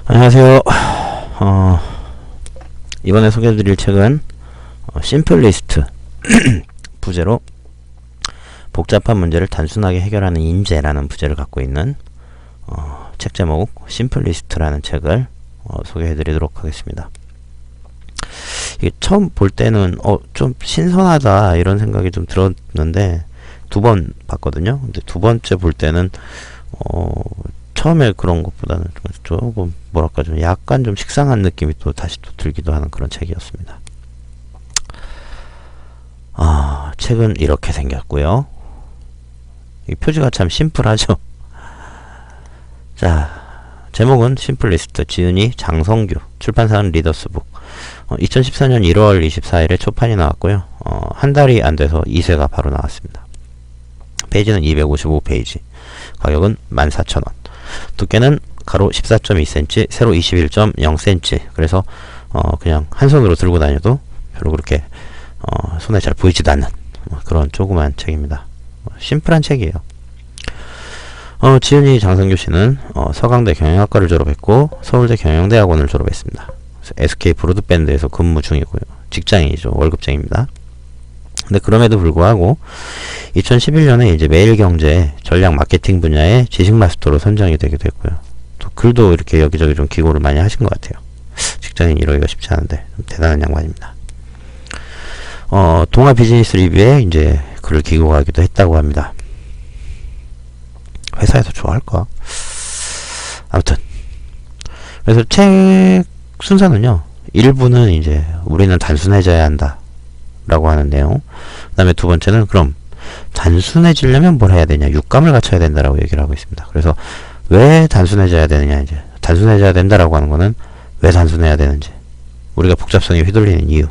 안녕하세요. 이번에 소개해드릴 책은 심플리스트 부제로 복잡한 문제를 단순하게 해결하는 인재라는 부제를 갖고 있는 책 제목 심플리스트라는 책을 소개해드리도록 하겠습니다. 이게 처음 볼 때는 좀 신선하다 이런 생각이 좀 들었는데 두 번 봤거든요. 근데 두 번째 볼 때는 처음에 그런 것보다는 조금 뭐랄까 좀 약간 좀 식상한 느낌이 또 다시 또 들기도 하는 그런 책이었습니다. 책은 이렇게 생겼고요. 이 표지가 참 심플하죠. 자, 제목은 심플리스트, 지은이, 장성규, 출판사는 리더스북. 2014년 1월 24일에 초판이 나왔고요. 한 달이 안 돼서 2쇄가 바로 나왔습니다. 페이지는 255페이지. 가격은 14,000원. 두께는 가로 14.2cm, 세로 21.0cm. 그래서 그냥 한 손으로 들고 다녀도 별로 그렇게 손에 잘 보이지도 않는 그런 조그만 책입니다. 심플한 책이에요. 지은이 장성규 씨는 서강대 경영학과를 졸업했고 서울대 경영대학원을 졸업했습니다. SK 브로드밴드에서 근무 중이고요. 직장인이죠. 월급쟁입니다. 근데 그럼에도 불구하고 2011년에 이제 매일경제 전략 마케팅 분야의 지식 마스터로 선정이 되기도 했고요. 또 글도 이렇게 여기저기 좀 기고를 많이 하신 것 같아요. 직장인 이러기가 쉽지 않은데 좀 대단한 양반입니다. 동아 비즈니스 리뷰에 이제 글을 기고하기도 했다고 합니다. 회사에서 좋아할까? 아무튼 그래서 책 순서는요. 1부는 이제 우리는 단순해져야 한다 라고 하는 내용. 그 다음에 두 번째는 그럼 단순해지려면 뭘 해야 되냐, 육감을 갖춰야 된다라고 얘기를 하고 있습니다. 그래서 왜 단순해져야 되느냐, 이제 단순해져야 된다라고 하는 거는 왜 단순해야 되는지, 우리가 복잡성에 휘둘리는 이유,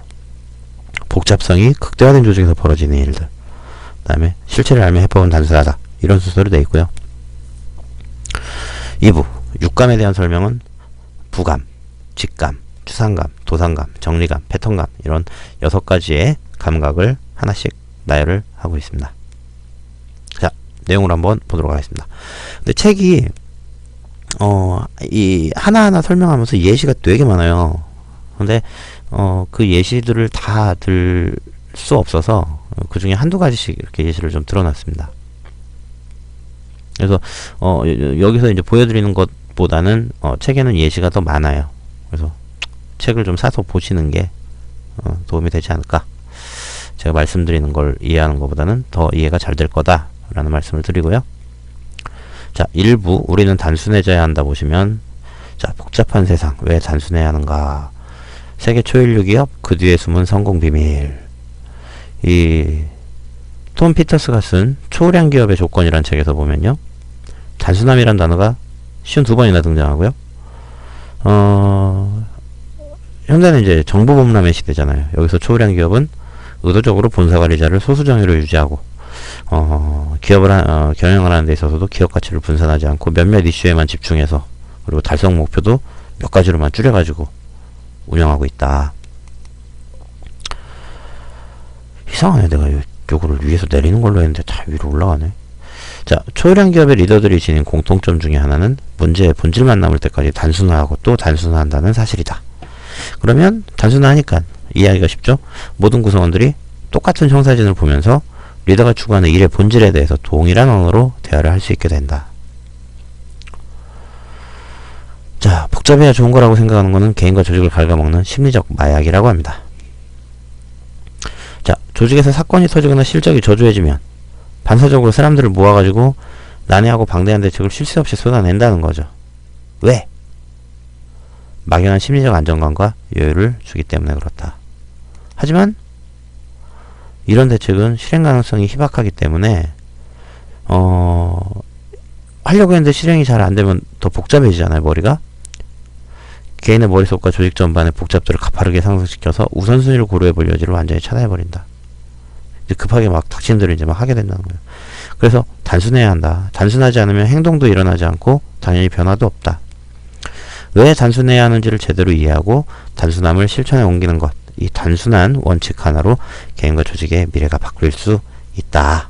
복잡성이 극대화된 조직에서 벌어지는 일들, 그 다음에 실체를 알면 해법은 단순하다, 이런 순서로 되어 있고요. 2부 육감에 대한 설명은 부감, 직감, 추상감, 도상감, 정리감, 패턴감, 이런 6가지의 감각을 하나씩 나열을 하고 있습니다. 자, 내용을 한번 보도록 하겠습니다. 근데 책이 이 하나하나 설명하면서 예시가 되게 많아요. 근데 그 예시들을 다 들 수 없어서 그 중에 한두 가지씩 이렇게 예시를 좀 들어놨습니다. 그래서 여기서 이제 보여드리는 것보다는 책에는 예시가 더 많아요. 그래서 책을 좀 사서 보시는 게 도움이 되지 않을까. 제가 말씀드리는 걸 이해하는 것보다는 더 이해가 잘 될 거다 라는 말씀을 드리고요. 자, 1부 우리는 단순해져야 한다 보시면, 자, 복잡한 세상 왜 단순해야 하는가, 세계 초일류 기업 그 뒤에 숨은 성공 비밀. 이 톰 피터스가 쓴 초우량 기업의 조건이란 책에서 보면요, 단순함이란 단어가 52번이나 등장하고요. 현대는 이제 정보범람의 시대잖아요. 여기서 초우량 기업은 의도적으로 본사관리자를 소수정예로 유지하고 경영을 하는 데 있어서도 기업 가치를 분산하지 않고 몇몇 이슈에만 집중해서, 그리고 달성 목표도 몇 가지로만 줄여가지고 운영하고 있다. 이상하네. 내가 요거를 위에서 내리는 걸로 했는데 다 위로 올라가네. 자, 초유량 기업의 리더들이 지닌 공통점 중에 하나는 문제의 본질만 남을 때까지 단순화하고 또 단순화한다는 사실이다. 그러면 단순하니까 이해하기가 쉽죠? 모든 구성원들이 똑같은 형사진을 보면서 리더가 추구하는 일의 본질에 대해서 동일한 언어로 대화를 할 수 있게 된다. 자, 복잡해야 좋은 거라고 생각하는 것은 개인과 조직을 갉아먹는 심리적 마약이라고 합니다. 자, 조직에서 사건이 터지거나 실적이 저조해지면 반사적으로 사람들을 모아가지고 난해하고 방대한 대책을 쉴 새 없이 쏟아낸다는 거죠. 왜? 막연한 심리적 안정감과 여유를 주기 때문에 그렇다. 하지만 이런 대책은 실행 가능성이 희박하기 때문에 하려고 했는데 실행이 잘 안되면 더 복잡해지잖아요. 머리가. 개인의 머릿속과 조직 전반의 복잡도를 가파르게 상승시켜서 우선순위를 고려해볼 여지를 완전히 차단해버린다. 이제 급하게 막 닥친들을 이제 막 하게 된다는 거예요. 그래서 단순해야 한다. 단순하지 않으면 행동도 일어나지 않고 당연히 변화도 없다. 왜 단순해야 하는지를 제대로 이해하고 단순함을 실천에 옮기는 것, 이 단순한 원칙 하나로 개인과 조직의 미래가 바뀔 수 있다.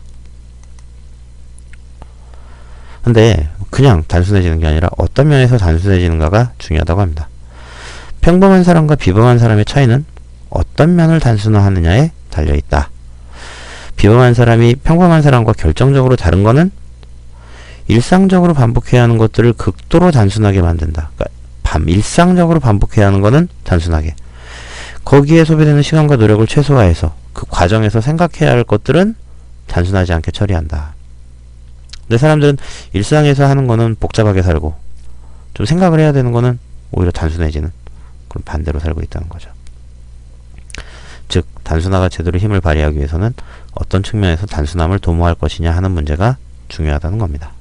근데 그냥 단순해지는 게 아니라 어떤 면에서 단순해지는가가 중요하다고 합니다. 평범한 사람과 비범한 사람의 차이는 어떤 면을 단순화하느냐에 달려있다. 비범한 사람이 평범한 사람과 결정적으로 다른 거는 일상적으로 반복해야 하는 것들을 극도로 단순하게 만든다. 그러니까 일상적으로 반복해야 하는 거는 단순하게, 거기에 소비되는 시간과 노력을 최소화해서 그 과정에서 생각해야 할 것들은 단순하지 않게 처리한다. 근데 사람들은 일상에서 하는 거는 복잡하게 살고 좀 생각을 해야 되는 거는 오히려 단순해지는 그런 반대로 살고 있다는 거죠. 즉 단순화가 제대로 힘을 발휘하기 위해서는 어떤 측면에서 단순함을 도모할 것이냐 하는 문제가 중요하다는 겁니다.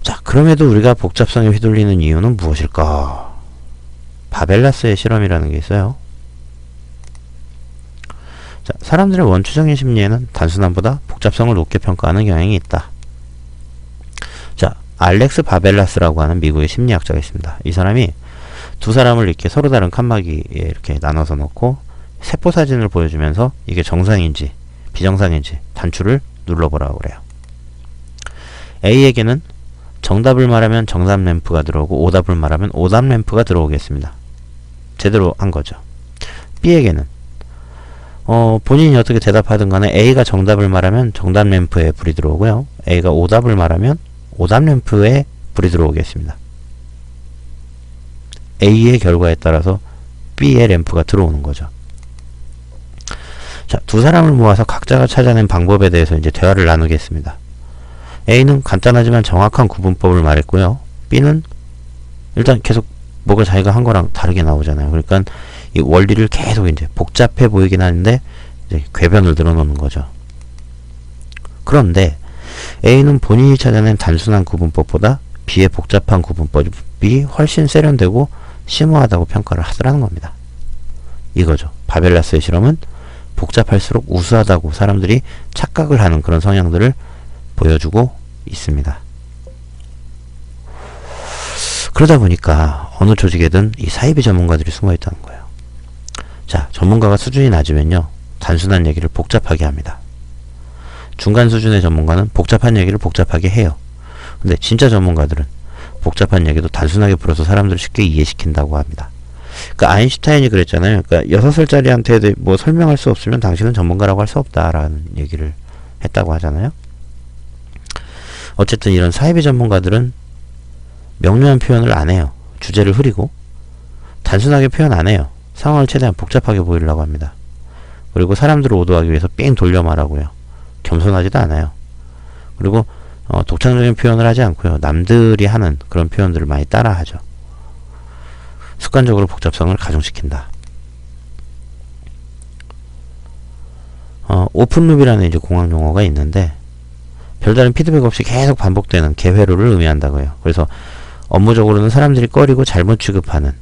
자, 그럼에도 우리가 복잡성에 휘둘리는 이유는 무엇일까? 바벨라스의 실험이라는 게 있어요. 자, 사람들의 원초적인 심리에는 단순함보다 복잡성을 높게 평가하는 경향이 있다. 자, 알렉스 바벨라스라고 하는 미국의 심리학자가 있습니다. 이 사람이 두 사람을 이렇게 서로 다른 칸막이에 이렇게 나눠서 놓고 세포 사진을 보여주면서 이게 정상인지 비정상인지 단추를 눌러보라고 그래요. A에게는 정답을 말하면 정답 램프가 들어오고 오답을 말하면 오답 램프가 들어오겠습니다. 제대로 한 거죠. B에게는 본인이 어떻게 대답하든 간에 A가 정답을 말하면 정답 램프에 불이 들어오고요. A가 오답을 말하면 오답 램프에 불이 들어오겠습니다. A의 결과에 따라서 B의 램프가 들어오는 거죠. 자, 두 사람을 모아서 각자가 찾아낸 방법에 대해서 이제 대화를 나누겠습니다. A는 간단하지만 정확한 구분법을 말했고요. B는 일단 계속 뭐가 자기가 한 거랑 다르게 나오잖아요. 그러니까 이 원리를 계속 이제 복잡해 보이긴 하는데 이제 궤변을 늘어놓는 거죠. 그런데 A는 본인이 찾아낸 단순한 구분법보다 B의 복잡한 구분법이 훨씬 세련되고 심오하다고 평가를 하더라는 겁니다. 이거죠. 바벨라스의 실험은 복잡할수록 우수하다고 사람들이 착각을 하는 그런 성향들을 보여주고 있습니다. 그러다 보니까 어느 조직에든 이 사이비 전문가들이 숨어 있다는 거예요. 자, 전문가가 수준이 낮으면요, 단순한 얘기를 복잡하게 합니다. 중간 수준의 전문가는 복잡한 얘기를 복잡하게 해요. 근데 진짜 전문가들은 복잡한 얘기도 단순하게 풀어서 사람들을 쉽게 이해시킨다고 합니다. 그러니까 아인슈타인이 그랬잖아요. 그러니까 6살짜리한테 뭐 설명할 수 없으면 당신은 전문가라고 할 수 없다라는 얘기를 했다고 하잖아요. 어쨌든 이런 사이비 전문가들은 명료한 표현을 안 해요. 주제를 흐리고 단순하게 표현 안 해요. 상황을 최대한 복잡하게 보이려고 합니다. 그리고 사람들을 오도하기 위해서 삥 돌려 말하고요. 겸손하지도 않아요. 그리고 독창적인 표현을 하지 않고요. 남들이 하는 그런 표현들을 많이 따라하죠. 습관적으로 복잡성을 가중시킨다. 오픈룹이라는 이제 공학 용어가 있는데 별다른 피드백 없이 계속 반복되는 개회로를 의미한다고 해요. 그래서 업무적으로는 사람들이 꺼리고 잘못 취급하는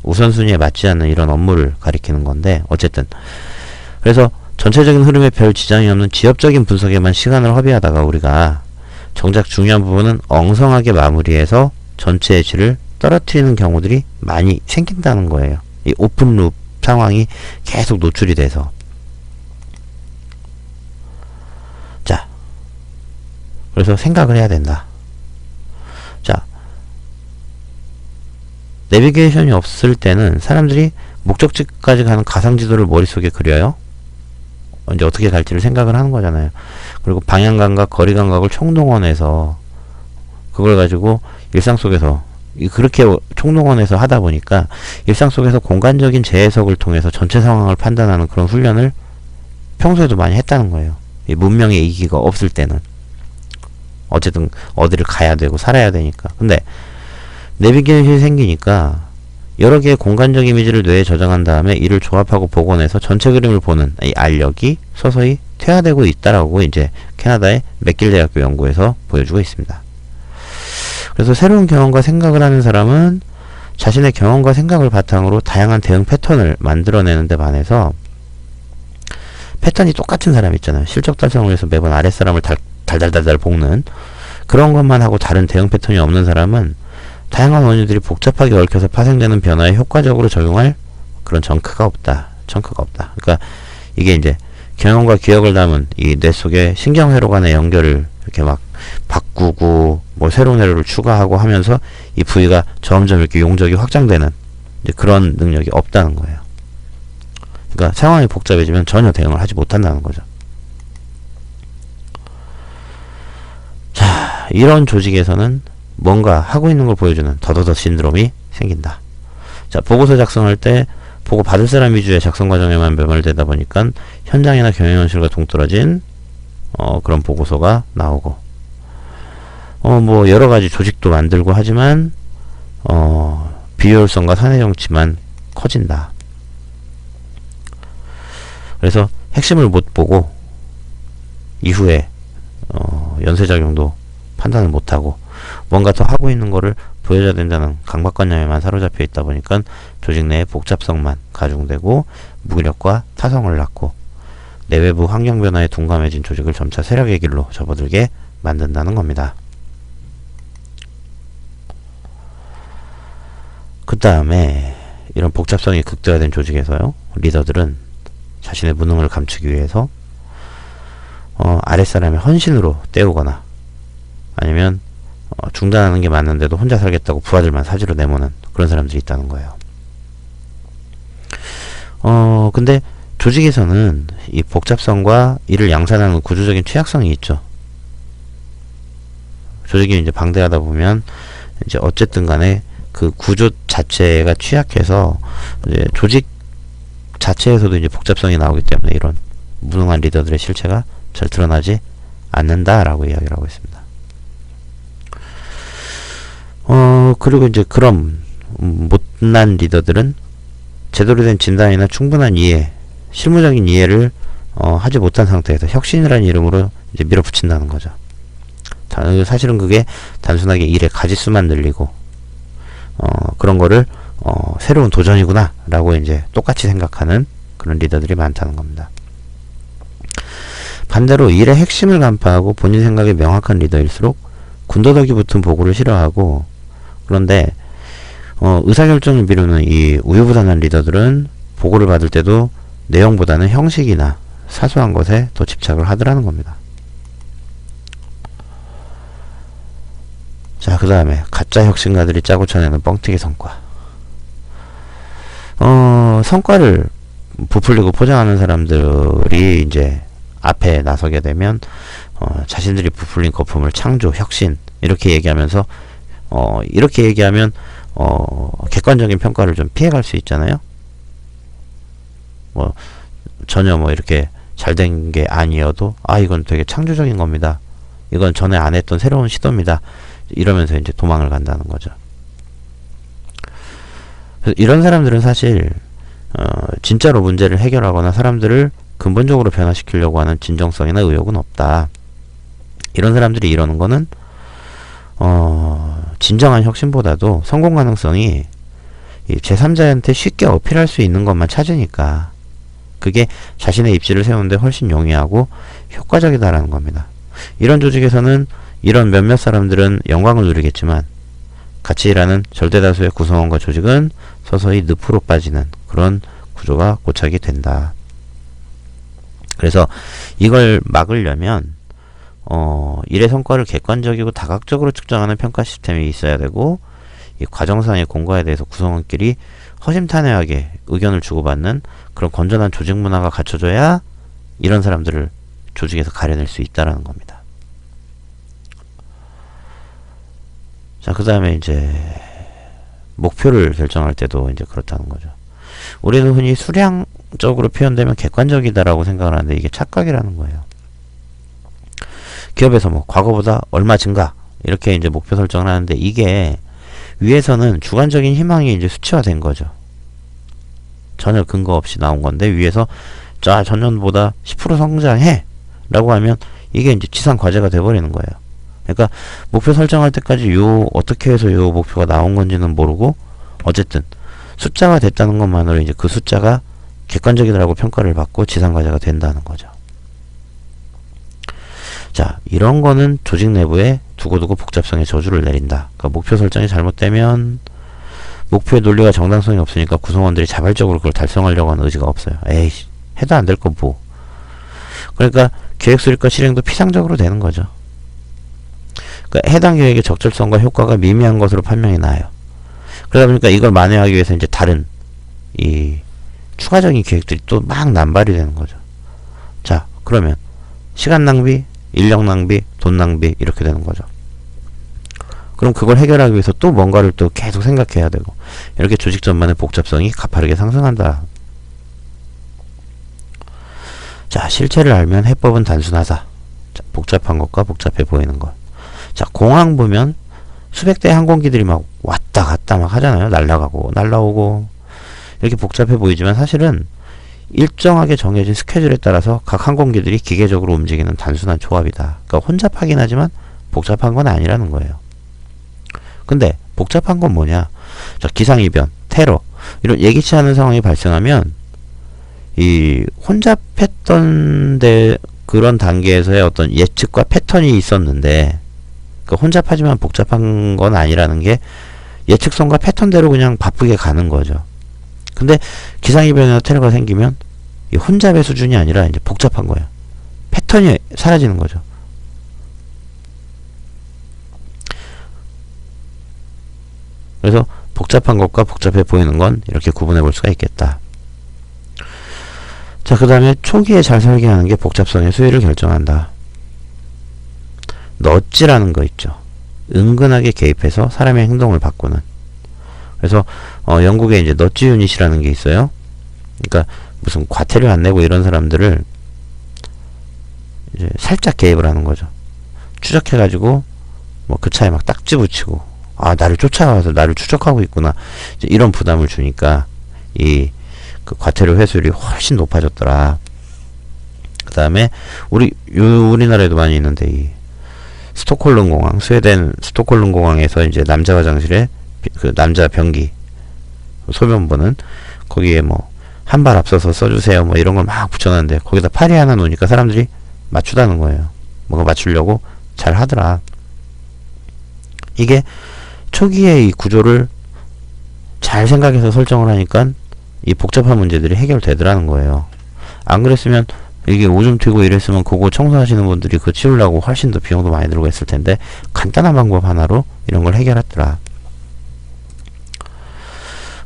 우선순위에 맞지 않는 이런 업무를 가리키는 건데, 어쨌든 그래서 전체적인 흐름에 별 지장이 없는 지엽적인 분석에만 시간을 허비하다가 우리가 정작 중요한 부분은 엉성하게 마무리해서 전체의 질을 떨어뜨리는 경우들이 많이 생긴다는 거예요. 이 오픈룹 상황이 계속 노출이 돼서. 자, 그래서 생각을 해야 된다. 자, 내비게이션이 없을 때는 사람들이 목적지까지 가는 가상지도를 머릿속에 그려요. 이제 어떻게 갈지를 생각을 하는 거잖아요. 그리고 방향감각, 거리감각을 총동원해서 그걸 가지고 일상 속에서 그렇게 총동원해서 하다 보니까 일상 속에서 공간적인 재해석을 통해서 전체 상황을 판단하는 그런 훈련을 평소에도 많이 했다는 거예요. 이 문명의 이기가 없을 때는. 어쨌든 어디를 가야 되고 살아야 되니까. 근데 내비게이션이 생기니까 여러 개의 공간적 이미지를 뇌에 저장한 다음에 이를 조합하고 복원해서 전체 그림을 보는 이 알력이 서서히 퇴화되고 있다라고 이제 캐나다의 맥길 대학교 연구에서 보여주고 있습니다. 그래서 새로운 경험과 생각을 하는 사람은 자신의 경험과 생각을 바탕으로 다양한 대응 패턴을 만들어내는 데 반해서 패턴이 똑같은 사람 있잖아요. 실적 달성을 위해서 매번 아랫사람을 달달달달 볶는 그런 것만 하고 다른 대응 패턴이 없는 사람은 다양한 원인들이 복잡하게 얽혀서 파생되는 변화에 효과적으로 적용할 그런 정크가 없다. 그러니까 이게 이제 경험과 기억을 담은 이 뇌 속의 신경회로 간의 연결을 이렇게 막 바꾸고 뭐 새로운 회로를 추가하고 하면서 이 부위가 점점 이렇게 용적이 확장되는 이제 그런 능력이 없다는 거예요. 그러니까 상황이 복잡해지면 전혀 대응을 하지 못한다는 거죠. 자, 이런 조직에서는 뭔가 하고 있는 걸 보여주는 더더더 신드롬이 생긴다. 자, 보고서 작성할 때 보고 받을 사람 위주의 작성 과정에만 매몰되다 보니까 현장이나 경영 현실과 동떨어진 그런 보고서가 나오고 뭐 여러 가지 조직도 만들고 하지만 비효율성과 사내 정치만 커진다. 그래서 핵심을 못 보고 이후에 연쇄작용도 판단을 못하고 뭔가 더 하고 있는 거를 보여줘야 된다는 강박관념에만 사로잡혀 있다 보니까 조직 내의 복잡성만 가중되고 무기력과 타성을 낳고 내외부 환경 변화에 둔감해진 조직을 점차 세력의 길로 접어들게 만든다는 겁니다. 그 다음에 이런 복잡성이 극대화된 조직에서요, 리더들은 자신의 무능을 감추기 위해서 아랫사람의 헌신으로 때우거나 아니면 중단하는 게 맞는데도 혼자 살겠다고 부하들만 사지로 내모는 그런 사람들이 있다는 거예요. 근데 조직에서는 이 복잡성과 이를 양산하는 구조적인 취약성이 있죠. 조직이 이제 방대하다 보면 이제 어쨌든 간에 그 구조 자체가 취약해서 이제 조직 자체에서도 이제 복잡성이 나오기 때문에 이런 무능한 리더들의 실체가 잘 드러나지 않는다라고 이야기를 하고 있습니다. 그리고 이제 그런 못난 리더들은 제대로 된 진단이나 충분한 이해, 실무적인 이해를 하지 못한 상태에서 혁신이라는 이름으로 이제 밀어붙인다는 거죠. 사실은 그게 단순하게 일의 가짓수만 늘리고 그런 거를 새로운 도전이구나 라고 이제 똑같이 생각하는 그런 리더들이 많다는 겁니다. 반대로 일의 핵심을 간파하고 본인 생각에 명확한 리더일수록 군더더기 붙은 보고를 싫어하고, 그런데 의사결정을 미루는 이 우유부단한 리더들은 보고를 받을 때도 내용보다는 형식이나 사소한 것에 더 집착을 하더라는 겁니다. 자, 그 다음에 가짜 혁신가들이 짜고 쳐내는 뻥튀기 성과. 성과를 부풀리고 포장하는 사람들이 이제 앞에 나서게 되면 자신들이 부풀린 거품을 창조, 혁신 이렇게 얘기하면서 이렇게 얘기하면 객관적인 평가를 좀 피해갈 수 있잖아요. 뭐 전혀 뭐 이렇게 잘된 게 아니어도 이건 되게 창조적인 겁니다. 이건 전에 안 했던 새로운 시도입니다. 이러면서 이제 도망을 간다는 거죠. 이런 사람들은 사실 진짜로 문제를 해결하거나 사람들을 근본적으로 변화시키려고 하는 진정성이나 의욕은 없다. 이런 사람들이 이러는 거는 진정한 혁신보다도 성공 가능성이 제3자한테 쉽게 어필할 수 있는 것만 찾으니까 그게 자신의 입지를 세우는데 훨씬 용이하고 효과적이다라는 겁니다. 이런 조직에서는 이런 몇몇 사람들은 영광을 누리겠지만 같이 일하는 절대다수의 구성원과 조직은 서서히 늪으로 빠지는 그런 구조가 고착이 된다. 그래서 이걸 막으려면 일의 성과를 객관적이고 다각적으로 측정하는 평가 시스템이 있어야 되고, 이 과정상의 공과에 대해서 구성원끼리 허심탄회하게 의견을 주고받는 그런 건전한 조직 문화가 갖춰져야 이런 사람들을 조직에서 가려낼 수 있다라는 겁니다. 자, 그 다음에 이제 목표를 결정할 때도 이제 그렇다는 거죠. 우리는 흔히 수량적으로 표현되면 객관적이다라고 생각을 하는데 이게 착각이라는 거예요. 기업에서 뭐 과거보다 얼마 증가 이렇게 이제 목표 설정을 하는데 이게 위에서는 주관적인 희망이 이제 수치화된 거죠. 전혀 근거 없이 나온 건데 위에서 자 전년보다 10% 성장해 라고 하면 이게 이제 지상 과제가 돼버리는 거예요. 그러니까 목표 설정할 때까지 어떻게 해서 요 목표가 나온 건지는 모르고 어쨌든 숫자가 됐다는 것만으로 이제 그 숫자가 객관적이라고 평가를 받고 지상 과제가 된다는 거죠. 자, 이런 거는 조직 내부에 두고두고 복잡성의 저주를 내린다. 그러니까 목표 설정이 잘못되면 목표의 논리와 정당성이 없으니까 구성원들이 자발적으로 그걸 달성하려고 하는 의지가 없어요. 에이, 해도 안 될 거 뭐. 그러니까 계획 수립과 실행도 피상적으로 되는 거죠. 그러니까 해당 계획의 적절성과 효과가 미미한 것으로 판명이 나요. 그러다 보니까 이걸 만회하기 위해서 이제 다른 이 추가적인 계획들이 또 막 남발이 되는 거죠. 자, 그러면 시간 낭비, 인력 낭비, 돈 낭비 이렇게 되는 거죠. 그럼 그걸 해결하기 위해서 또 뭔가를 또 계속 생각해야 되고, 이렇게 조직 전반의 복잡성이 가파르게 상승한다. 자, 실체를 알면 해법은 단순하다. 자, 복잡한 것과 복잡해 보이는 것. 자, 공항 보면 수백 대의 항공기들이 막 왔다 갔다 막 하잖아요. 날아가고 날아오고. 이렇게 복잡해 보이지만 사실은 일정하게 정해진 스케줄에 따라서 각 항공기들이 기계적으로 움직이는 단순한 조합이다. 그러니까 혼잡하긴 하지만 복잡한 건 아니라는 거예요. 근데 복잡한 건 뭐냐? 자, 기상이변, 테러 이런 예기치 않은 상황이 발생하면 이 혼잡했던 그런 단계에서의 어떤 예측과 패턴이 있었는데, 그러니까 혼잡하지만 복잡한 건 아니라는 게 예측성과 패턴대로 그냥 바쁘게 가는 거죠. 근데 기상이변이나 테러가 생기면 이 혼잡의 수준이 아니라 이제 복잡한 거예요. 패턴이 사라지는 거죠. 그래서 복잡한 것과 복잡해 보이는 건 이렇게 구분해 볼 수가 있겠다. 자, 그 다음에 초기에 잘 설계하는 게 복잡성의 수위를 결정한다. 넛지라는 거 있죠. 은근하게 개입해서 사람의 행동을 바꾸는. 그래서 영국에 이제 넛지 유닛이라는 게 있어요. 그러니까 무슨 과태료 안 내고 이런 사람들을 이제 살짝 개입을 하는 거죠. 추적해가지고 뭐 그 차에 막 딱지 붙이고, 아, 나를 쫓아와서 나를 추적하고 있구나, 이제 이런 부담을 주니까 이 그 과태료 회수율이 훨씬 높아졌더라. 그 다음에 우리나라에도 많이 있는데 이 스톡홀름 공항, 스웨덴 스톡홀름 공항에서 이제 남자 화장실에 그 남자 변기 소변보는 거기에 뭐 한 발 앞서서 써주세요 뭐 이런 걸 막 붙여놨는데 거기다 파리 하나 놓으니까 사람들이 맞추다는 거예요. 뭔가 맞추려고 잘 하더라. 이게 초기에 이 구조를 잘 생각해서 설정을 하니까 이 복잡한 문제들이 해결되더라는 거예요. 안 그랬으면 이게 오줌 튀고 이랬으면 그거 청소하시는 분들이 그거 치우려고 훨씬 더 비용도 많이 들고 했을 텐데 간단한 방법 하나로 이런 걸 해결했더라.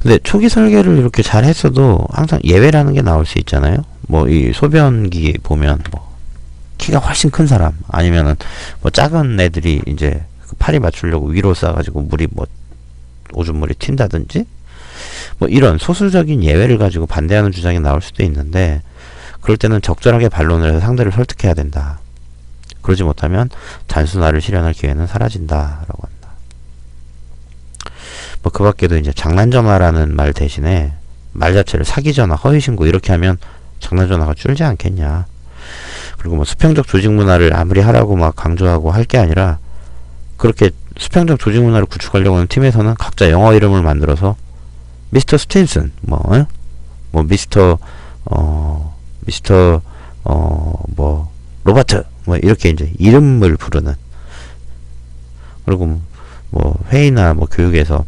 근데 초기 설계를 이렇게 잘 했어도 항상 예외라는 게 나올 수 있잖아요. 뭐 이 소변기 보면 뭐 키가 훨씬 큰 사람 아니면은 뭐 작은 애들이 이제 그 팔이 맞추려고 위로 쏴가지고 물이 뭐 오줌물이 튄다든지 뭐 이런 소수적인 예외를 가지고 반대하는 주장이 나올 수도 있는데, 그럴 때는 적절하게 반론을 해서 상대를 설득해야 된다. 그러지 못하면 단순화를 실현할 기회는 사라진다라고 한다. 뭐 그 밖에도 이제 장난전화라는 말 대신에 말 자체를 사기전화, 허위신고 이렇게 하면 장난전화가 줄지 않겠냐. 그리고 뭐 수평적 조직 문화를 아무리 하라고 막 강조하고 할 게 아니라, 그렇게 수평적 조직 문화를 구축하려고 하는 팀에서는 각자 영어 이름을 만들어서 미스터 스틴슨, 뭐 뭐 로버트, 뭐 이렇게 이제 이름을 부르는. 그리고 뭐 회의나 뭐 교육에서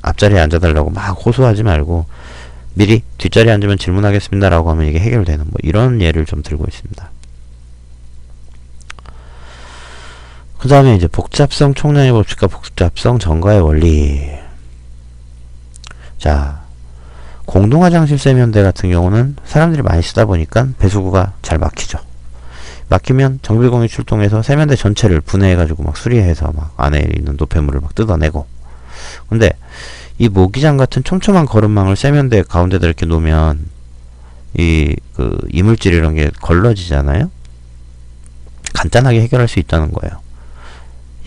앞자리에 앉아달라고 막 호소하지 말고 미리 뒷자리에 앉으면 질문하겠습니다라고 하면 이게 해결되는 뭐 이런 예를 좀 들고 있습니다. 그 다음에 이제 복잡성 총량의 법칙과 복잡성 전가의 원리. 자, 공동화장실 세면대 같은 경우는 사람들이 많이 쓰다 보니까 배수구가 잘 막히죠. 막히면 정비공이 출동해서 세면대 전체를 분해해가지고 막 수리해서 막 안에 있는 노폐물을 막 뜯어내고. 근데 이 모기장 같은 촘촘한 거름망을 세면대 가운데다 이렇게 놓으면 이 그 이물질 이런 게 걸러지잖아요. 간단하게 해결할 수 있다는 거예요.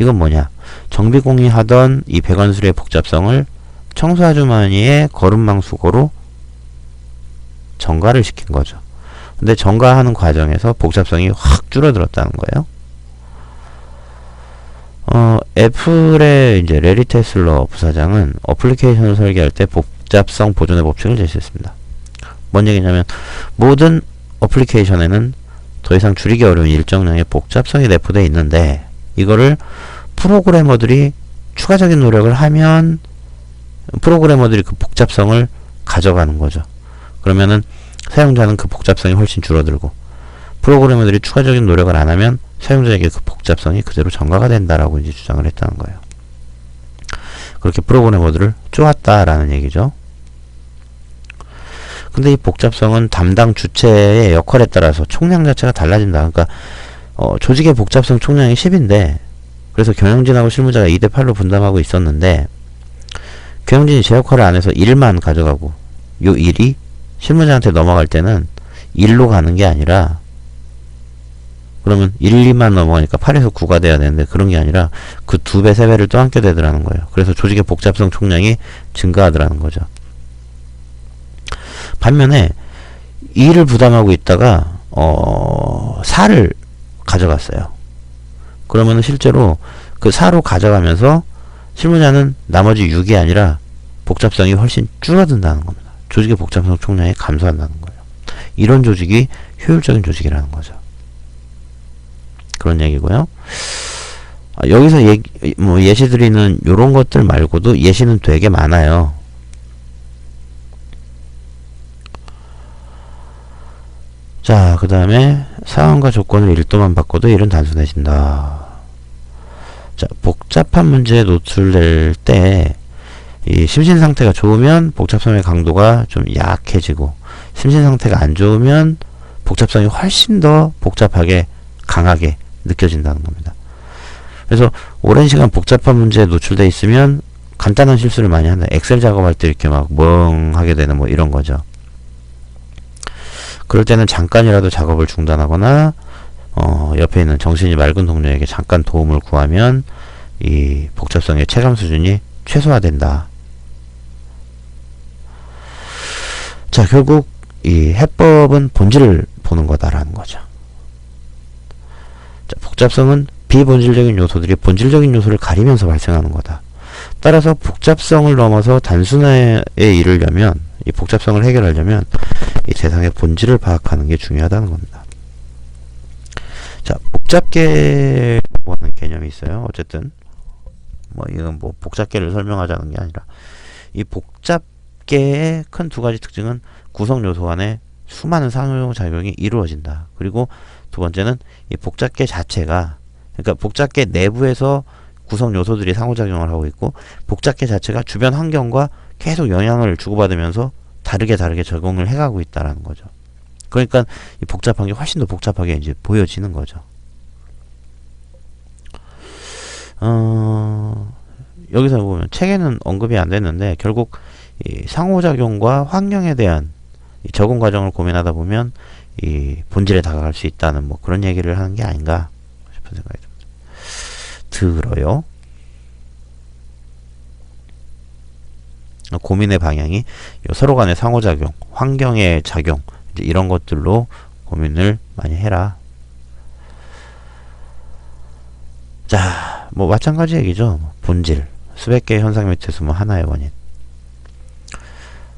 이건 뭐냐? 정비공이 하던 이 배관수리의 복잡성을 청소아주머니의 거름망 수거로 전가를 시킨 거죠. 근데 전가하는 과정에서 복잡성이 확 줄어들었다는 거예요. 애플의 이제 레리 테슬러 부사장은 어플리케이션을 설계할 때 복잡성 보존의 법칙을 제시했습니다. 뭔 얘기냐면 모든 어플리케이션에는 더 이상 줄이기 어려운 일정량의 복잡성이 내포되어 있는데, 이거를 프로그래머들이 추가적인 노력을 하면 프로그래머들이 그 복잡성을 가져가는 거죠. 그러면은 사용자는 그 복잡성이 훨씬 줄어들고, 프로그래머들이 추가적인 노력을 안 하면 사용자에게 그 복잡성이 그대로 전가가 된다라고 이제 주장을 했다는 거예요. 그렇게 프로그래머들을 쪼았다라는 얘기죠. 근데 이 복잡성은 담당 주체의 역할에 따라서 총량 자체가 달라진다. 그러니까 조직의 복잡성 총량이 10인데 그래서 경영진하고 실무자가 2대8로 분담하고 있었는데 경영진이 제 역할을 안 해서 1만 가져가고 요 1이 실무자한테 넘어갈 때는 1로 가는 게 아니라 그러면 1, 2만 넘어가니까 8에서 9가 돼야 되는데 그런 게 아니라 그 2배, 3배를 떠안게 되더라는 거예요. 그래서 조직의 복잡성 총량이 증가하더라는 거죠. 반면에 2를 부담하고 있다가 4를 가져갔어요. 그러면 실제로 그 4로 가져가면서 실무자는 나머지 6이 아니라 복잡성이 훨씬 줄어든다는 겁니다. 조직의 복잡성 총량이 감소한다는 거예요. 이런 조직이 효율적인 조직이라는 거죠. 그런 얘기고요. 여기서 예시 드리는 요런 것들 말고도 예시는 되게 많아요. 자, 그 다음에 상황과 조건을 1도만 바꿔도 일은 단순해진다. 자, 복잡한 문제에 노출될 때 이 심신상태가 좋으면 복잡성의 강도가 좀 약해지고 심신상태가 안 좋으면 복잡성이 훨씬 더 복잡하게 강하게 느껴진다는 겁니다. 그래서 오랜 시간 복잡한 문제에 노출돼 있으면 간단한 실수를 많이 한다. 엑셀 작업할 때 이렇게 막 멍하게 되는 뭐 이런 거죠. 그럴 때는 잠깐이라도 작업을 중단하거나 옆에 있는 정신이 맑은 동료에게 잠깐 도움을 구하면 이 복잡성의 체감 수준이 최소화된다. 자, 결국 이 해법은 본질을 보는 거다라는 거죠. 자, 복잡성은 비본질적인 요소들이 본질적인 요소를 가리면서 발생하는 거다. 따라서 복잡성을 넘어서 단순화에 이르려면 이 복잡성을 해결하려면 이 세상의 본질을 파악하는 게 중요하다는 겁니다. 자, 복잡계라고 하는 개념이 있어요. 어쨌든 이건 복잡계를 설명하자는 게 아니라 이 복잡계의 큰 두 가지 특징은 구성 요소 간에 수많은 상호작용이 이루어진다. 그리고 두 번째는 이 복잡계 자체가 그러니까 복잡계 내부에서 구성 요소들이 상호작용을 하고 있고 복잡계 자체가 주변 환경과 계속 영향을 주고받으면서 다르게 적용을 해가고 있다라는 거죠. 그러니까 이 복잡한 게 훨씬 더 복잡하게 이제 보여지는 거죠. 여기서 보면 책에는 언급이 안 됐는데 결국 이 상호작용과 환경에 대한 이 적응 과정을 고민하다 보면 이 본질에 다가갈 수 있다는 뭐 그런 얘기를 하는 게 아닌가 싶은 생각이 듭니다. 들어요. 고민의 방향이 서로 간의 상호작용, 환경의 작용 이제 이런 것들로 고민을 많이 해라. 자, 뭐 마찬가지 얘기죠. 본질, 수백 개의 현상 밑에서 뭐 하나의 원인.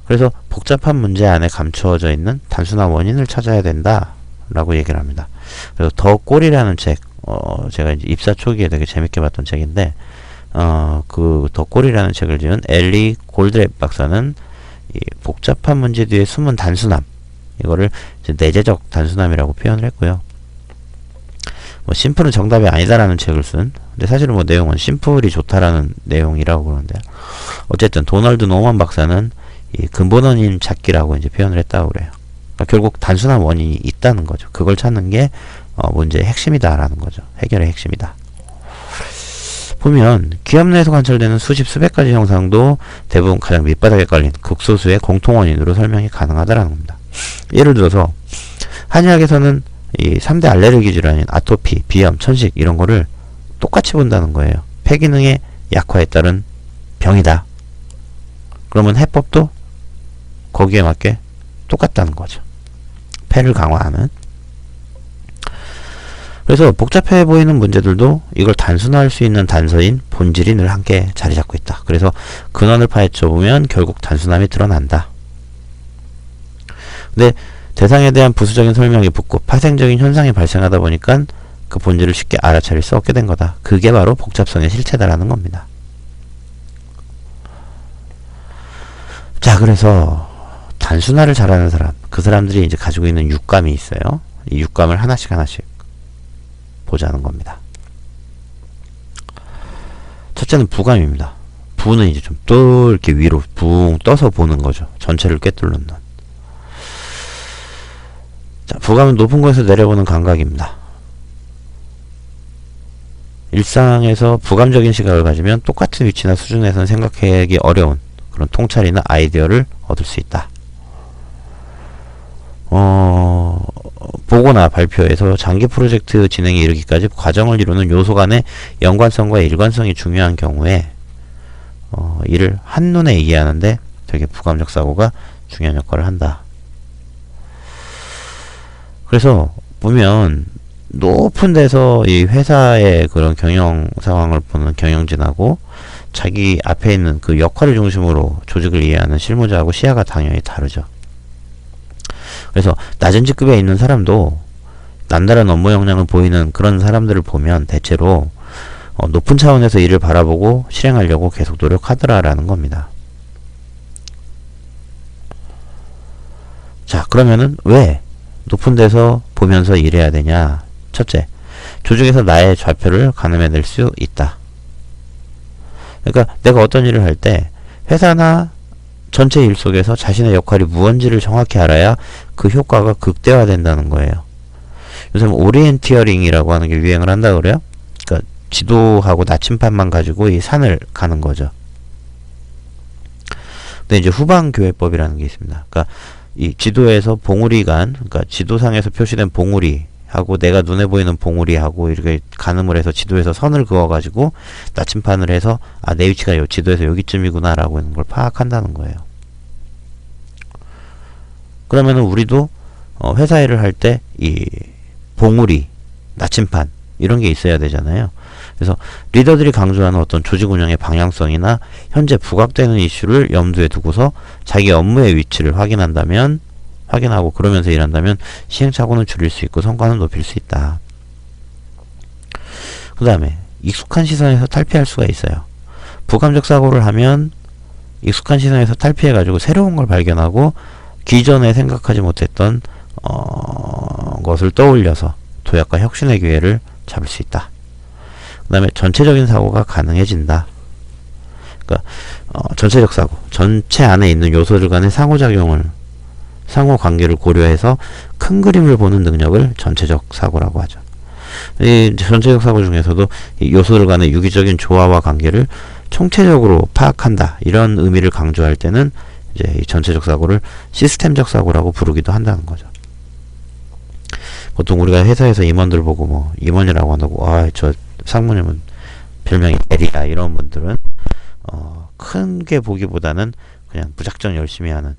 그래서 복잡한 문제 안에 감추어져 있는 단순한 원인을 찾아야 된다 라고 얘기를 합니다. 그래서 더 꼴이라는 책, 제가 이제 입사 초기에 되게 재밌게 봤던 책인데 그 더 꼴이라는 책을 지은 엘리 골드랩 박사는 이 복잡한 문제 뒤에 숨은 단순함, 이거를 이제 내재적 단순함이라고 표현을 했고요. 뭐 심플은 정답이 아니다라는 책을 쓴, 근데 사실은 뭐 내용은 심플이 좋다라는 내용이라고 그러는데 어쨌든 도널드 노먼 박사는 이 근본 원인 찾기라고 이제 표현을 했다고 그래요. 그러니까 결국 단순한 원인이 있다는 거죠. 그걸 찾는 게 문제의 핵심이다라는 거죠. 해결의 핵심이다. 보면 기업 내에서 관찰되는 수십 수백 가지 현상도 대부분 가장 밑바닥에 깔린 극소수의 공통 원인으로 설명이 가능하다라는 겁니다. 예를 들어서 한의학에서는 이 3대 알레르기 질환인 아토피, 비염, 천식 이런 거를 똑같이 본다는 거예요. 폐기능의 약화에 따른 병이다. 그러면 해법도 거기에 맞게 똑같다는 거죠. 폐를 강화하는. 그래서 복잡해 보이는 문제들도 이걸 단순화할 수 있는 단서인 본질이 늘 함께 자리 잡고 있다. 그래서 근원을 파헤쳐 보면 결국 단순함이 드러난다. 근데 대상에 대한 부수적인 설명이 붙고 파생적인 현상이 발생하다 보니까 그 본질을 쉽게 알아차릴 수 없게 된 거다. 그게 바로 복잡성의 실체다라는 겁니다. 자, 그래서 단순화를 잘하는 사람, 그 사람들이 이제 가지고 있는 육감이 있어요. 이 육감을 하나씩 보자는 겁니다. 첫째는 부감입니다. 부는 이제 좀 또 이렇게 위로 붕 떠서 보는 거죠. 전체를 꿰뚫는 눈. 자, 부감은 높은 곳에서 내려보는 감각입니다. 일상에서 부감적인 시각을 가지면 똑같은 위치나 수준에서는 생각하기 어려운 그런 통찰이나 아이디어를 얻을 수 있다. 보고나 발표에서 장기 프로젝트 진행에 이르기까지 과정을 이루는 요소 간의 연관성과 일관성이 중요한 경우에 이를 한눈에 이해하는데 되게 부감적 사고가 중요한 역할을 한다. 그래서 보면 높은 데서 이 회사의 그런 경영 상황을 보는 경영진하고 자기 앞에 있는 그 역할을 중심으로 조직을 이해하는 실무자하고 시야가 당연히 다르죠. 그래서 낮은 직급에 있는 사람도 남다른 업무 역량을 보이는 그런 사람들을 보면 대체로 높은 차원에서 일을 바라보고 실행하려고 계속 노력하더라라는 겁니다. 자, 그러면은 왜 높은 데서 보면서 일해야 되냐? 첫째, 조직에서 나의 좌표를 가늠해낼 수 있다. 그러니까 내가 어떤 일을 할 때 회사나 전체 일 속에서 자신의 역할이 무언지를 정확히 알아야 그 효과가 극대화된다는 거예요. 요즘 오리엔티어링이라고 하는 게 유행을 한다 그래요. 그러니까 지도하고 나침판만 가지고 이 산을 가는 거죠. 근데 이제 후방교회법이라는 게 있습니다. 그러니까 이 지도에서 봉우리간, 그러니까 지도상에서 표시된 봉우리하고 내가 눈에 보이는 봉우리하고 이렇게 가늠을 해서 지도에서 선을 그어가지고 나침판을 해서 내 위치가 요 지도에서 여기쯤이구나 라고 하는 걸 파악한다는 거예요. 그러면은 우리도 회사 일을 할 때 이 봉우리, 나침판 이런 게 있어야 되잖아요. 그래서 리더들이 강조하는 어떤 조직 운영의 방향성이나 현재 부각되는 이슈를 염두에 두고서 자기 업무의 위치를 확인하고 그러면서 일한다면 시행착오는 줄일 수 있고 성과는 높일 수 있다. 그 다음에 익숙한 시선에서 탈피할 수가 있어요. 부감적 사고를 하면 익숙한 시선에서 탈피해가지고 새로운 걸 발견하고 기존에 생각하지 못했던 것을 떠올려서 도약과 혁신의 기회를 잡을 수 있다. 그 다음에 전체적인 사고가 가능해진다. 그러니까 전체적 사고, 전체 안에 있는 요소들 간의 상호관계를 고려해서 큰 그림을 보는 능력을 전체적 사고라고 하죠. 이 전체적 사고 중에서도 이 요소들 간의 유기적인 조화와 관계를 총체적으로 파악한다. 이런 의미를 강조할 때는 이제 이 전체적 사고를 시스템적 사고라고 부르기도 한다는 거죠. 보통 우리가 회사에서 임원들 보고 뭐 임원이라고 한다고 저 상무님은 별명이 대리야 이런 분들은 큰 게 보기보다는 그냥 무작정 열심히 하는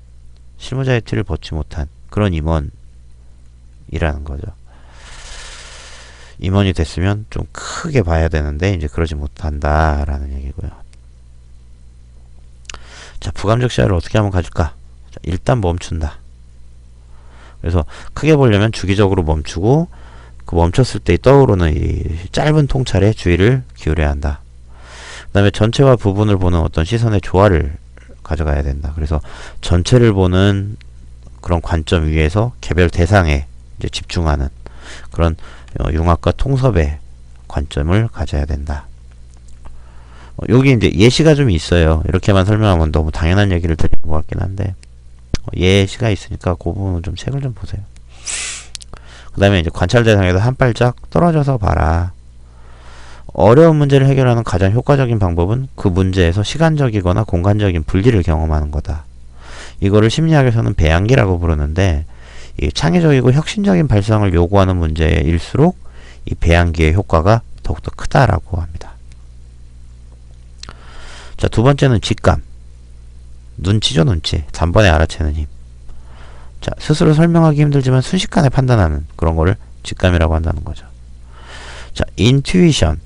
실무자의 티를 벗지 못한 그런 임원이라는 거죠. 임원이 됐으면 좀 크게 봐야 되는데 이제 그러지 못한다라는 얘기고요. 자, 부감적 시야를 어떻게 하면 가질까? 자, 일단 멈춘다. 그래서 크게 보려면 주기적으로 멈추고 그 멈췄을 때 떠오르는 이 짧은 통찰에 주의를 기울여야 한다. 그 다음에 전체와 부분을 보는 어떤 시선의 조화를 가져가야 된다. 그래서 전체를 보는 그런 관점 위에서 개별 대상에 이제 집중하는 그런 융합과 통섭의 관점을 가져야 된다. 여기 이제 예시가 좀 있어요. 이렇게만 설명하면 너무 당연한 얘기를 드리는 것 같긴 한데 예시가 있으니까 그 부분은 좀 책을 좀 보세요. 그 다음에 이제 관찰 대상에서 한 발짝 떨어져서 봐라. 어려운 문제를 해결하는 가장 효과적인 방법은 그 문제에서 시간적이거나 공간적인 분리를 경험하는 거다. 이거를 심리학에서는 배양기라고 부르는데 이 창의적이고 혁신적인 발상을 요구하는 문제일수록 이 배양기의 효과가 더욱더 크다라고 합니다. 자, 두 번째는 직감. 눈치죠, 눈치. 단번에 알아채는 힘. 자, 스스로 설명하기 힘들지만 순식간에 판단하는 그런 거를 직감이라고 한다는 거죠. 자, 인투이션.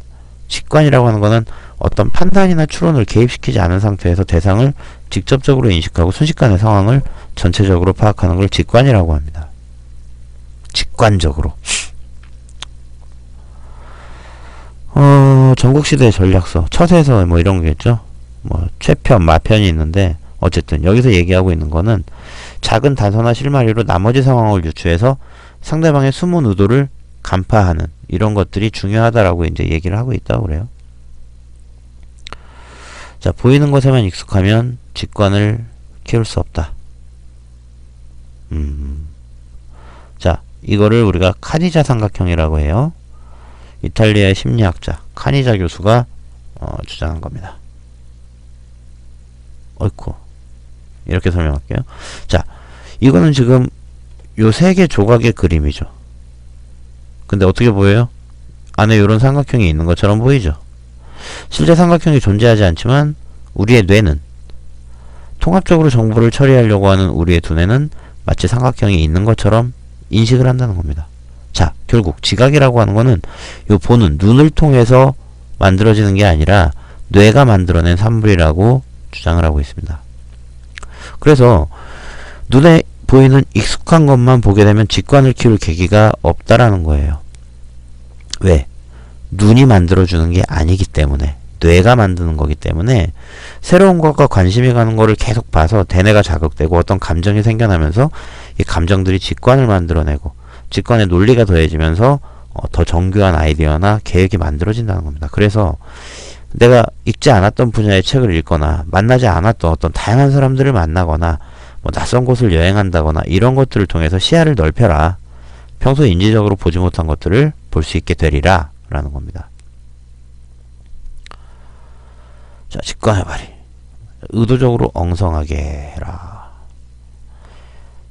직관이라고 하는 거는 어떤 판단이나 추론을 개입시키지 않은 상태에서 대상을 직접적으로 인식하고 순식간에 상황을 전체적으로 파악하는 걸 직관이라고 합니다. 직관적으로. 전국시대의 전략서, 처세서 뭐 이런 거겠죠. 뭐 최편, 마편이 있는데 어쨌든 여기서 얘기하고 있는 거는 작은 단서나 실마리로 나머지 상황을 유추해서 상대방의 숨은 의도를 간파하는 이런 것들이 중요하다라고 이제 얘기를 하고 있다고 그래요. 자, 보이는 것에만 익숙하면 직관을 키울 수 없다. 자, 이거를 우리가 카니자 삼각형이라고 해요. 이탈리아의 심리학자 카니자 교수가 주장한 겁니다. 어이쿠, 이렇게 설명할게요. 자, 이거는 지금 요 세 개 조각의 그림이죠. 근데 어떻게 보여요? 안에 이런 삼각형이 있는 것처럼 보이죠. 실제 삼각형이 존재하지 않지만 우리의 뇌는, 통합적으로 정보를 처리하려고 하는 우리의 두뇌는 마치 삼각형이 있는 것처럼 인식을 한다는 겁니다. 자, 결국 지각이라고 하는 거는 요 보는 눈을 통해서 만들어지는 게 아니라 뇌가 만들어낸 산물이라고 주장을 하고 있습니다. 그래서 눈에 보이는 익숙한 것만 보게 되면 직관을 키울 계기가 없다라는 거예요. 왜? 눈이 만들어주는 게 아니기 때문에, 뇌가 만드는 거기 때문에 새로운 것과 관심이 가는 거를 계속 봐서 대뇌가 자극되고 어떤 감정이 생겨나면서 이 감정들이 직관을 만들어내고 직관의 논리가 더해지면서 더 정교한 아이디어나 계획이 만들어진다는 겁니다. 그래서 내가 읽지 않았던 분야의 책을 읽거나 만나지 않았던 어떤 다양한 사람들을 만나거나 뭐 낯선 곳을 여행한다거나 이런 것들을 통해서 시야를 넓혀라. 평소 인지적으로 보지 못한 것들을 볼 수 있게 되리라 라는 겁니다. 자, 직관의 발휘. 의도적으로 엉성하게 해라.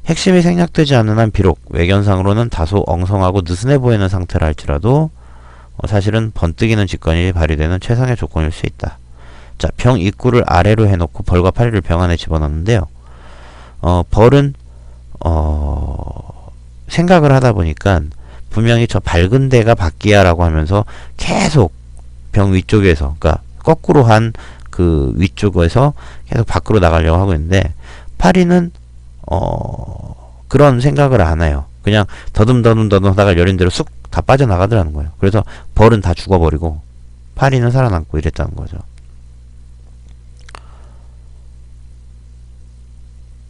핵심이 생략되지 않는 한 비록 외견상으로는 다소 엉성하고 느슨해 보이는 상태라 할지라도 사실은 번뜩이는 직관이 발휘되는 최상의 조건일 수 있다. 자, 병 입구를 아래로 해놓고 벌과 파리를 병 안에 집어넣는데요. 벌은 생각을 하다 보니까 분명히 저 밝은 데가 밖이야 라고 하면서 계속 병 위쪽에서, 그러니까 거꾸로 한 그 위쪽에서 계속 밖으로 나가려고 하고 있는데, 파리는 그런 생각을 안 해요. 그냥 더듬더듬 하다가 열린 대로 쑥 다 빠져나가더라는 거예요. 그래서 벌은 다 죽어버리고 파리는 살아남고 이랬다는 거죠.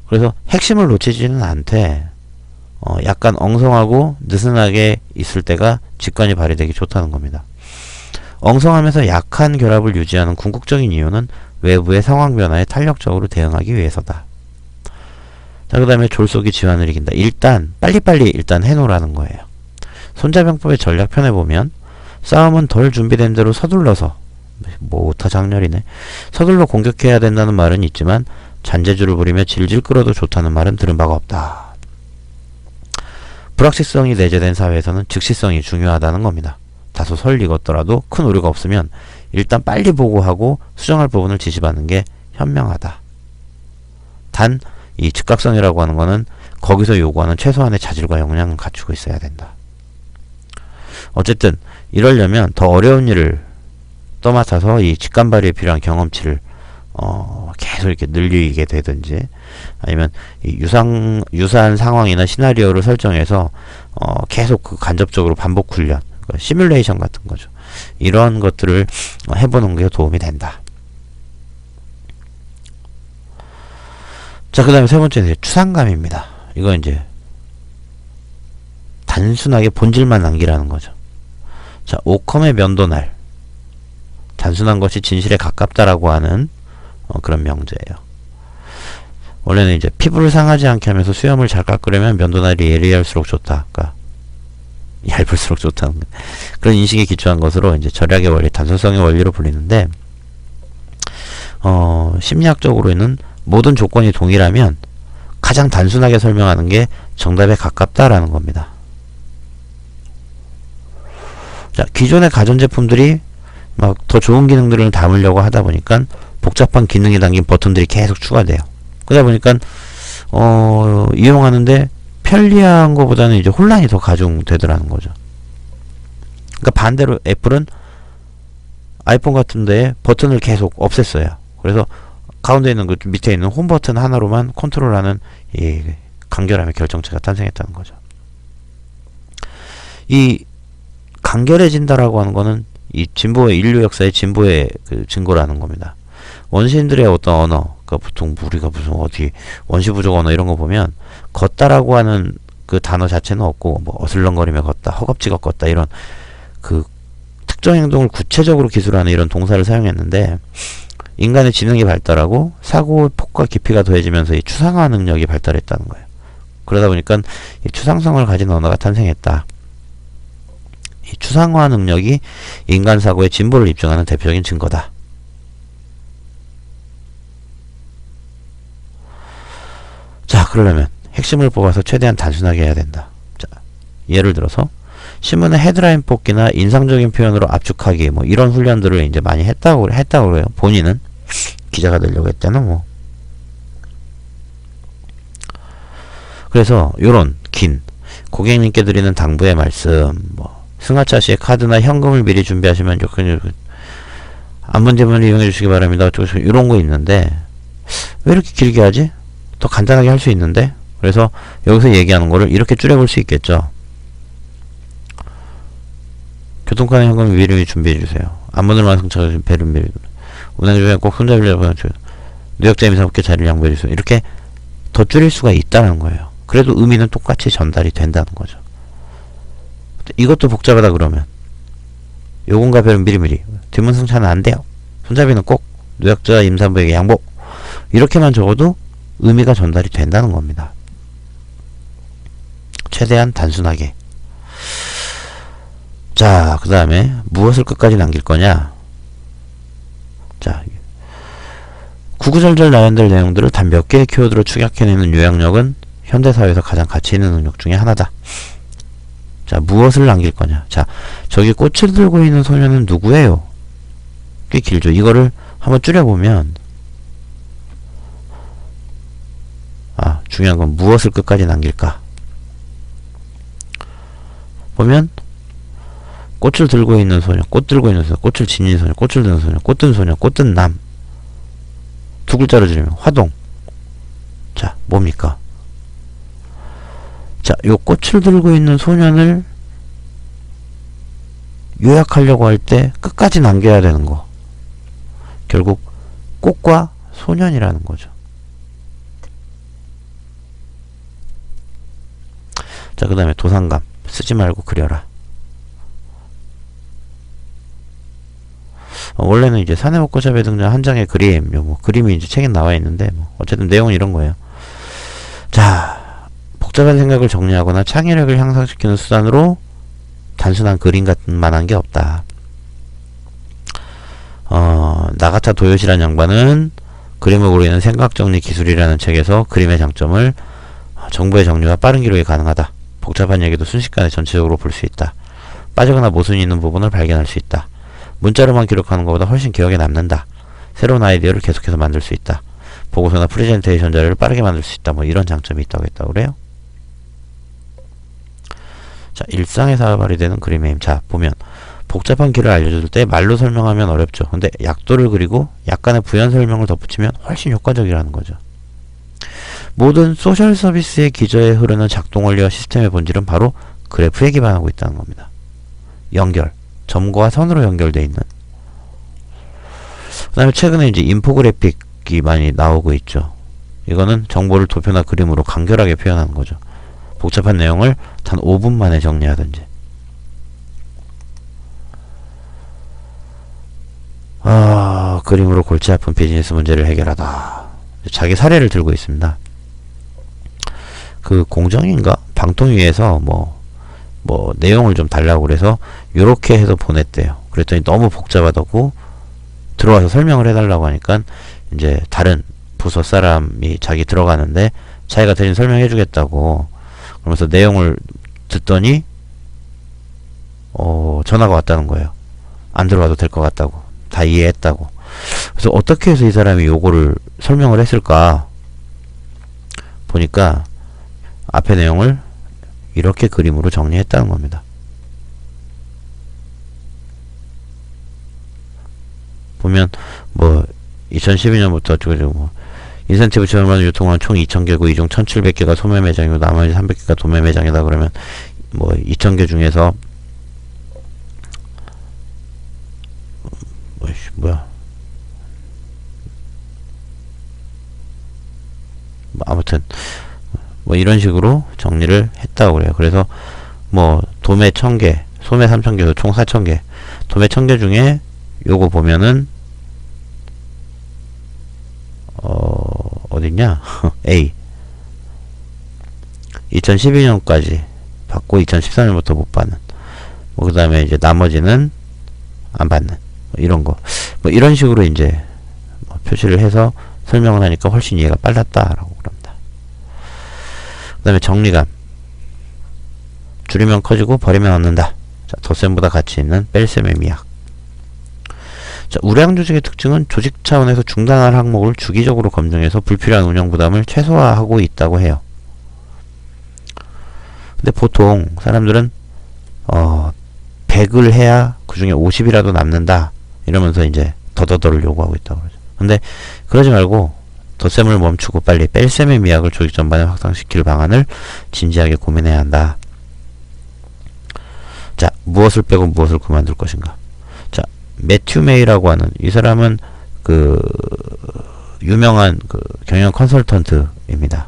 그래서 핵심을 놓치지는 않되 약간 엉성하고 느슨하게 있을 때가 직관이 발휘되기 좋다는 겁니다. 엉성하면서 약한 결합을 유지하는 궁극적인 이유는 외부의 상황 변화에 탄력적으로 대응하기 위해서다. 자, 그 다음에 졸속이 지환을 이긴다. 일단 빨리빨리 일단 해놓으라는 거예요. 손자병법의 전략편에 보면 싸움은 덜 준비된 대로 서둘러서, 뭐 오타 장렬이네, 서둘러 공격해야 된다는 말은 있지만 잔재주를 부리며 질질 끌어도 좋다는 말은 들은 바가 없다. 불확실성이 내재된 사회에서는 즉시성이 중요하다는 겁니다. 다소 설리 익었더라도 큰 오류가 없으면 일단 빨리 보고하고 수정할 부분을 지시받는 게 현명하다. 단 이 즉각성이라고 하는 거는 거기서 요구하는 최소한의 자질과 역량을 갖추고 있어야 된다. 어쨌든 이러려면 더 어려운 일을 떠맡아서 이 직관 발휘에 필요한 경험치를 계속 이렇게 늘리게 되든지, 아니면 이 유사한 상황이나 시나리오를 설정해서 계속 그 간접적으로 반복 훈련, 그러니까 시뮬레이션 같은 거죠. 이런 것들을 해보는 게 도움이 된다. 자, 그 다음에 세 번째는 추상감입니다. 이거 이제 단순하게 본질만 남기라는 거죠. 자, 오컴의 면도날. 단순한 것이 진실에 가깝다라고 하는 그런 명제예요. 원래는 이제 피부를 상하지 않게 하면서 수염을 잘 깎으려면 면도날이 예리할수록 좋다. 그러니까 얇을수록 좋다는 그런 인식에 기초한 것으로 이제 절약의 원리, 단순성의 원리로 불리는데, 심리학적으로는 모든 조건이 동일하면 가장 단순하게 설명하는 게 정답에 가깝다라는 겁니다. 자, 기존의 가전제품들이 막 더 좋은 기능들을 담으려고 하다 보니까 복잡한 기능이 담긴 버튼들이 계속 추가돼요. 그러다 보니까 이용하는데 편리한 것보다는 이제 혼란이 더 가중되더라는 거죠. 그러니까 반대로 애플은 아이폰 같은 데에 버튼을 계속 없앴어요. 그래서 가운데 있는 그 밑에 있는 홈 버튼 하나로만 컨트롤하는 이 간결함의 결정체가 탄생했다는 거죠. 이 간결해진다라고 하는 거는 이 진보의, 인류 역사의 진보의 그 증거라는 겁니다. 원시인들의 어떤 언어, 그러니까 보통 우리가 무슨 어디 원시 부족 언어 이런 거 보면 걷다라고 하는 그 단어 자체는 없고 뭐 어슬렁거리며 걷다, 허겁지겁 걷다 이런 그 특정 행동을 구체적으로 기술하는 이런 동사를 사용했는데 인간의 지능이 발달하고 사고 폭과 깊이가 더해지면서 이 추상화 능력이 발달했다는 거예요. 그러다 보니까 이 추상성을 가진 언어가 탄생했다. 이 추상화 능력이 인간 사고의 진보를 입증하는 대표적인 증거다. 자, 그러려면 핵심을 뽑아서 최대한 단순하게 해야 된다. 자, 예를 들어서 신문의 헤드라인 뽑기나 인상적인 표현으로 압축하기 뭐 이런 훈련들을 이제 많이 했다고 그래요. 본인은 기자가 되려고 했다는 뭐. 그래서 요런 긴 고객님께 드리는 당부의 말씀, 뭐 승하차 시에 카드나 현금을 미리 준비하시면 좋겠네요. 안문제문을 이용해 주시기 바랍니다. 이런 거 있는데 왜 이렇게 길게 하지? 더 간단하게 할 수 있는데. 그래서 여기서 얘기하는 거를 이렇게 줄여볼 수 있겠죠. 교통카드 현금 미리 준비해 주세요. 안문을 완성차 배를 미리. 운행 중에 꼭 손잡이를 잡아주세요. 누적자 임산부께 자리를 양보해 주세요. 이렇게 더 줄일 수가 있다는 거예요. 그래도 의미는 똑같이 전달이 된다는 거죠. 이것도 복잡하다 그러면 요금과 배는 미리미리, 뒷문 승차는 안 돼요. 손잡이는 꼭 누적자 임산부에게 양보. 이렇게만 적어도 의미가 전달이 된다는 겁니다. 최대한 단순하게. 자, 그 다음에 무엇을 끝까지 남길 거냐. 자, 구구절절 나열될 내용들을 단 몇 개의 키워드로 축약해내는 요약력은 현대사회에서 가장 가치 있는 능력 중에 하나다. 자, 무엇을 남길 거냐. 자, 저기 꽃을 들고 있는 소녀는 누구예요? 꽤 길죠. 이거를 한번 줄여보면, 아, 중요한 건 무엇을 끝까지 남길까. 보면 꽃을 들고 있는 소녀, 꽃 들고 있는 소녀, 꽃을 지닌 소녀, 꽃을 드는 소녀, 꽃든 소녀, 꽃든 남. 두 글자로 줄이면 화동. 자, 뭡니까? 자, 요 꽃을 들고 있는 소년을 요약하려고 할 때 끝까지 남겨야 되는 거. 결국 꽃과 소년이라는 거죠. 자, 그 다음에 도상감. 쓰지 말고 그려라. 원래는 이제 사내복고잡에 등장 한 장의 그림, 뭐 그림이 이제 책에 나와 있는데, 뭐 어쨌든 내용은 이런 거예요. 자, 복잡한 생각을 정리하거나 창의력을 향상시키는 수단으로 단순한 그림 같은 만한 게 없다. 나가타 도요시라는 양반은 그림을 그리는 생각정리 기술이라는 책에서 그림의 장점을 정보의 정리와 빠른 기록이 가능하다. 복잡한 얘기도 순식간에 전체적으로 볼 수 있다. 빠지거나 모순이 있는 부분을 발견할 수 있다. 문자로만 기록하는 것보다 훨씬 기억에 남는다. 새로운 아이디어를 계속해서 만들 수 있다. 보고서나 프레젠테이션 자료를 빠르게 만들 수 있다. 뭐 이런 장점이 있다고 그래요. 자, 일상에서 발휘되는 그림의 힘. 자, 보면 복잡한 길을 알려줄 때 말로 설명하면 어렵죠. 근데 약도를 그리고 약간의 부연 설명을 덧붙이면 훨씬 효과적이라는 거죠. 모든 소셜 서비스의 기저에 흐르는 작동 원리와 시스템의 본질은 바로 그래프에 기반하고 있다는 겁니다. 연결. 점과 선으로 연결되어 있는. 그 다음에 최근에 이제 인포그래픽이 많이 나오고 있죠. 이거는 정보를 도표나 그림으로 간결하게 표현하는 거죠. 복잡한 내용을 단 5분 만에 정리하든지. 그림으로 골치 아픈 비즈니스 문제를 해결하다. 자기 사례를 들고 있습니다. 그 공정인가? 방통위에서 뭐 내용을 좀 달라고 그래서 요렇게 해서 보냈대요. 그랬더니 너무 복잡하다고 들어와서 설명을 해달라고 하니까 이제 다른 부서 사람이 자기 들어가는데 자기가 대신 설명해 주겠다고 그러면서 내용을 듣더니 전화가 왔다는 거예요. 안 들어와도 될 것 같다고. 다 이해했다고. 그래서 어떻게 해서 이 사람이 요거를 설명을 했을까 보니까 앞에 내용을 이렇게 그림으로 정리했다는 겁니다. 보면 뭐 2012년부터 뭐 인센티브 지원만 유통한 총 2000개고 이 중 1700개가 소매 매장이고 나머지 300개가 도매 매장이다 그러면 뭐 2000개 중에서 아무튼 뭐 이런 식으로 정리를 했다고 그래요. 그래서 뭐 도매 1000개, 소매 3000개, 총 4000개. 도매 1000개 중에 요거 보면은 어딨냐? A 2012년까지 받고 2013년부터 못 받는. 뭐 그 다음에 이제 나머지는 안 받는. 뭐 이런 거. 뭐 이런 식으로 이제 뭐 표시를 해서 설명을 하니까 훨씬 이해가 빨랐다라고 그럽니다. 그 다음에 정리감. 줄이면 커지고 버리면 얻는다. 자, 덧셈보다 가치 있는 뺄셈의 미학. 자, 우량 조직의 특징은 조직 차원에서 중단할 항목을 주기적으로 검증해서 불필요한 운영 부담을 최소화하고 있다고 해요. 근데 보통 사람들은 100을 해야 그 중에 50이라도 남는다 이러면서 이제 더더더를 요구하고 있다고 그러죠. 근데 그러지 말고 덧셈을 멈추고 빨리 뺄셈의 미학을 조직 전반에 확산시킬 방안을 진지하게 고민해야 한다. 자, 무엇을 빼고 무엇을 그만둘 것인가. 자, 매튜 메이라고 하는 이 사람은 그 유명한 그 경영 컨설턴트입니다.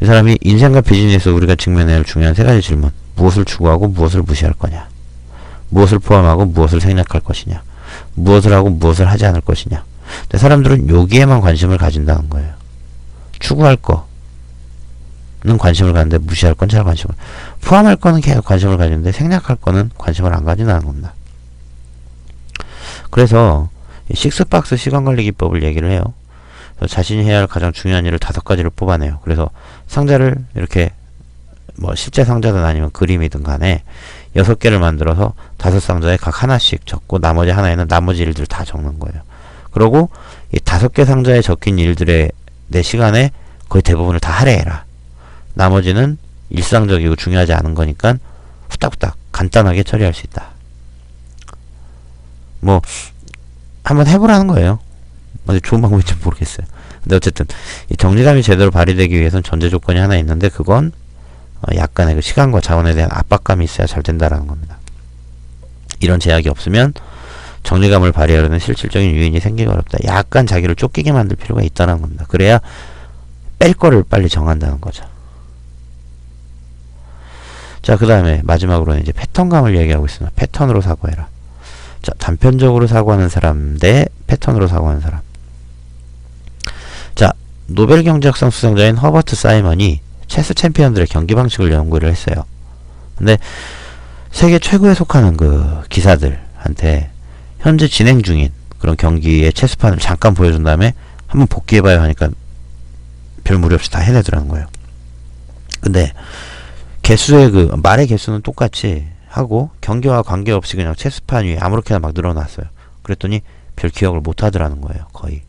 이 사람이 인생과 비즈니스에서 우리가 직면해야 할 중요한 세 가지 질문. 무엇을 추구하고 무엇을 무시할 거냐. 무엇을 포함하고 무엇을 생략할 것이냐. 무엇을 하고 무엇을 하지 않을 것이냐. 근데 사람들은 여기에만 관심을 가진다는 거예요. 추구할 거는 관심을 가는데 무시할 건 잘 관심을, 포함할 거는 계속 관심을 가지는데 생략할 거는 관심을 안 가진다는 겁니다. 그래서 식스박스 시간관리 기법을 얘기를 해요. 자신이 해야 할 가장 중요한 일을 5가지를 뽑아내요. 그래서 상자를 이렇게 뭐 실제 상자든 아니면 그림이든 간에 6개를 만들어서 5상자에 각 하나씩 적고 나머지 하나에는 나머지 일들 다 적는 거예요. 그러고 이 5개 상자에 적힌 일들의 내 시간에 거의 대부분을 다 할애해라. 나머지는 일상적이고 중요하지 않은 거니까 후딱후딱 간단하게 처리할 수 있다. 뭐 한번 해보라는 거예요. 좋은 방법인지 모르겠어요. 근데 어쨌든 이 정리감이 제대로 발휘되기 위해서는 전제 조건이 하나 있는데 그건 약간의 그 시간과 자원에 대한 압박감이 있어야 잘 된다라는 겁니다. 이런 제약이 없으면 정리감을 발휘하려는 실질적인 유인이 생기기 어렵다. 약간 자기를 쫓기게 만들 필요가 있다는 겁니다. 그래야 뺄 거를 빨리 정한다는 거죠. 자, 그 다음에 마지막으로는 이제 패턴감을 얘기하고 있습니다. 패턴으로 사고해라. 자, 단편적으로 사고하는 사람 대 패턴으로 사고하는 사람. 자, 노벨 경제학상 수상자인 허버트 사이먼이 체스 챔피언들의 경기 방식을 연구를 했어요. 근데 세계 최고에 속하는 그 기사들한테 현재 진행 중인 그런 경기의 체스판을 잠깐 보여준 다음에 한번 복귀해봐야 하니까 별 무리 없이 다 해내더라는 거예요. 근데 개수의 그 말의 개수는 똑같이 하고 경기와 관계없이 그냥 체스판 위에 아무렇게나 막 늘어났어요. 그랬더니 별 기억을 못 하더라는 거예요. 거의.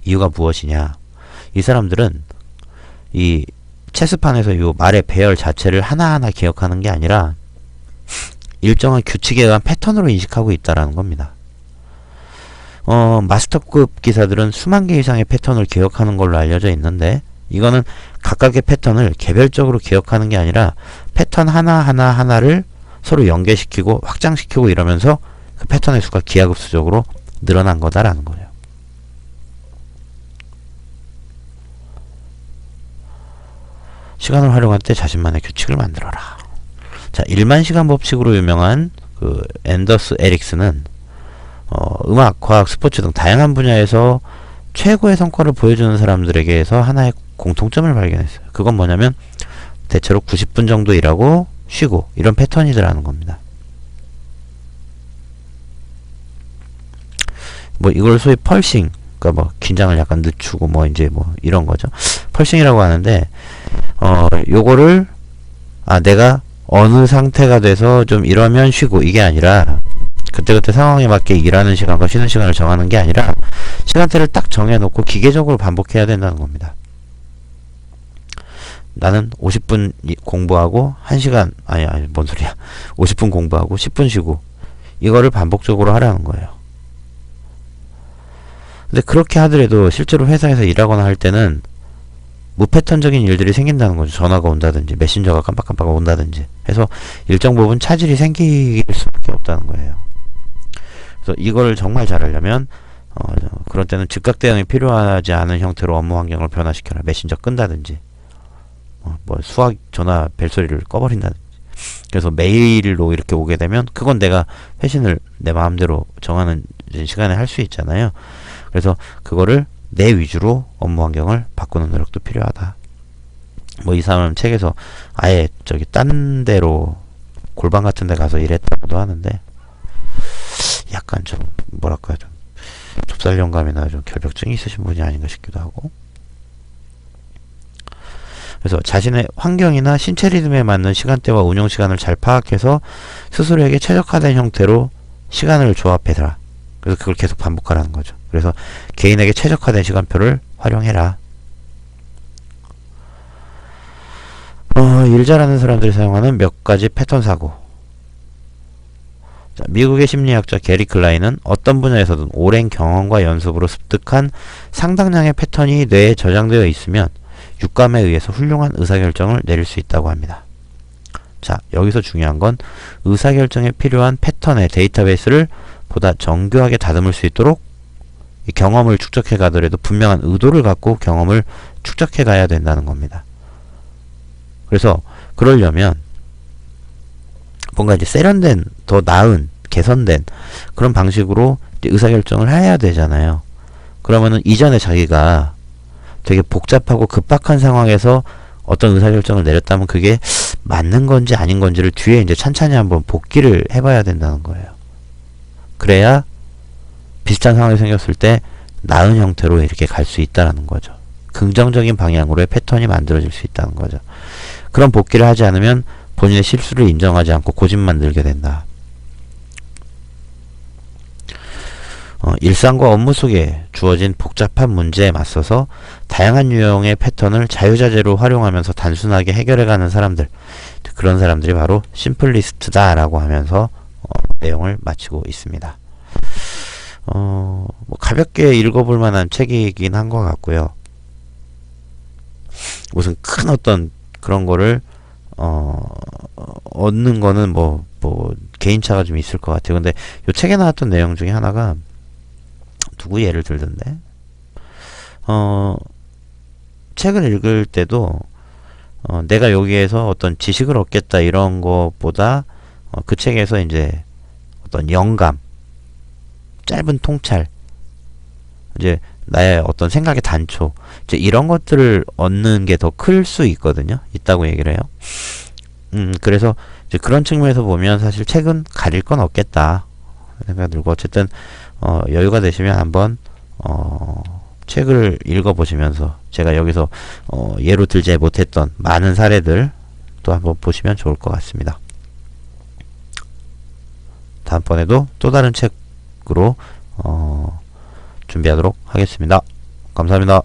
이유가 무엇이냐. 이 사람들은 이 체스판에서 이 말의 배열 자체를 하나하나 기억하는 게 아니라 일정한 규칙에 의한 패턴으로 인식하고 있다라는 겁니다. 마스터급 기사들은 수만 개 이상의 패턴을 기억하는 걸로 알려져 있는데 이거는 각각의 패턴을 개별적으로 기억하는 게 아니라 패턴 하나를 서로 연계시키고 확장시키고 이러면서 그 패턴의 수가 기하급수적으로 늘어난 거다라는 거예요. 시간을 활용할 때 자신만의 규칙을 만들어라. 자, 1만시간 법칙으로 유명한 그 앤더스 에릭스는 음악, 과학, 스포츠 등 다양한 분야에서 최고의 성과를 보여주는 사람들에게서 하나의 공통점을 발견했어요. 그건 뭐냐면 대체로 90분 정도 일하고 쉬고 이런 패턴이더라는 겁니다. 뭐 이걸 소위 펄싱, 그러니까 뭐 긴장을 약간 늦추고 뭐 이제 뭐 이런 거죠. 펄싱이라고 하는데 요거를 내가 어느 상태가 돼서 좀 이러면 쉬고 이게 아니라 그때그때 상황에 맞게 일하는 시간과 쉬는 시간을 정하는 게 아니라 시간대를 딱 정해놓고 기계적으로 반복해야 된다는 겁니다. 나는 50분 공부하고 1시간 아니 뭔 소리야 50분 공부하고 10분 쉬고 이거를 반복적으로 하라는 거예요. 근데 그렇게 하더라도 실제로 회사에서 일하거나 할 때는 무패턴적인 일들이 생긴다는 거죠. 전화가 온다든지 메신저가 깜빡깜빡 온다든지 해서 일정 부분 차질이 생길 수밖에 없다는 거예요. 그래서 이걸 정말 잘하려면 그런 때는 즉각 대응이 필요하지 않은 형태로 업무 환경을 변화시켜라. 메신저 끈다든지, 뭐 수학 전화 벨소리를 꺼버린다든지. 그래서 메일로 이렇게 오게 되면 그건 내가 회신을 내 마음대로 정하는 시간에 할 수 있잖아요. 그래서 그거를 내 위주로 업무 환경을 바꾸는 노력도 필요하다. 뭐 이 사람은 책에서 아예 저기 딴 데로 골방 같은 데 가서 일했다고도 하는데, 약간 좀 뭐랄까 좀 좁쌀 영감이나 좀 결벽증이 있으신 분이 아닌가 싶기도 하고. 그래서 자신의 환경이나 신체 리듬에 맞는 시간대와 운영 시간을 잘 파악해서 스스로에게 최적화된 형태로 시간을 조합해라. 그래서 그걸 계속 반복하라는 거죠. 그래서 개인에게 최적화된 시간표를 활용해라. 일 잘하는 사람들이 사용하는 몇 가지 패턴 사고. 자, 미국의 심리학자 게리 클라인은 어떤 분야에서든 오랜 경험과 연습으로 습득한 상당량의 패턴이 뇌에 저장되어 있으면 육감에 의해서 훌륭한 의사결정을 내릴 수 있다고 합니다. 자, 여기서 중요한 건 의사결정에 필요한 패턴의 데이터베이스를 보다 정교하게 다듬을 수 있도록 이 경험을 축적해 가더라도 분명한 의도를 갖고 경험을 축적해 가야 된다는 겁니다. 그래서 그러려면 뭔가 이제 세련된, 더 나은, 개선된 그런 방식으로 의사결정을 해야 되잖아요. 그러면은 이전에 자기가 되게 복잡하고 급박한 상황에서 어떤 의사결정을 내렸다면 그게 맞는 건지 아닌 건지를 뒤에 이제 찬찬히 한번 복기를 해봐야 된다는 거예요. 그래야 비슷한 상황이 생겼을 때 나은 형태로 이렇게 갈 수 있다는 거죠. 긍정적인 방향으로의 패턴이 만들어질 수 있다는 거죠. 그런 복기를 하지 않으면 본인의 실수를 인정하지 않고 고집만 들게 된다. 일상과 업무 속에 주어진 복잡한 문제에 맞서서 다양한 유형의 패턴을 자유자재로 활용하면서 단순하게 해결해가는 사람들, 그런 사람들이 바로 심플리스트다 라고 하면서 내용을 마치고 있습니다. 뭐 가볍게 읽어볼 만한 책이긴 한 것 같고요. 무슨 큰 어떤 그런 거를 얻는 거는 뭐 개인차가 좀 있을 것 같아요. 근데 요 책에 나왔던 내용 중에 하나가, 누구 예를 들던데, 책을 읽을 때도 내가 여기에서 어떤 지식을 얻겠다 이런 것보다 그 책에서 이제 어떤 영감, 짧은 통찰, 이제 나의 어떤 생각의 단초, 이제 이런 것들을 얻는 게 더 클 수 있거든요. 있다고 얘기를 해요. 그래서 이제 그런 측면에서 보면 사실 책은 가릴 건 없겠다 생각 들고, 어쨌든 여유가 되시면 한번 책을 읽어보시면서 제가 여기서 예로 들지 못했던 많은 사례들 또 한번 보시면 좋을 것 같습니다. 다음번에도 또 다른 책으로 준비하도록 하겠습니다. 감사합니다.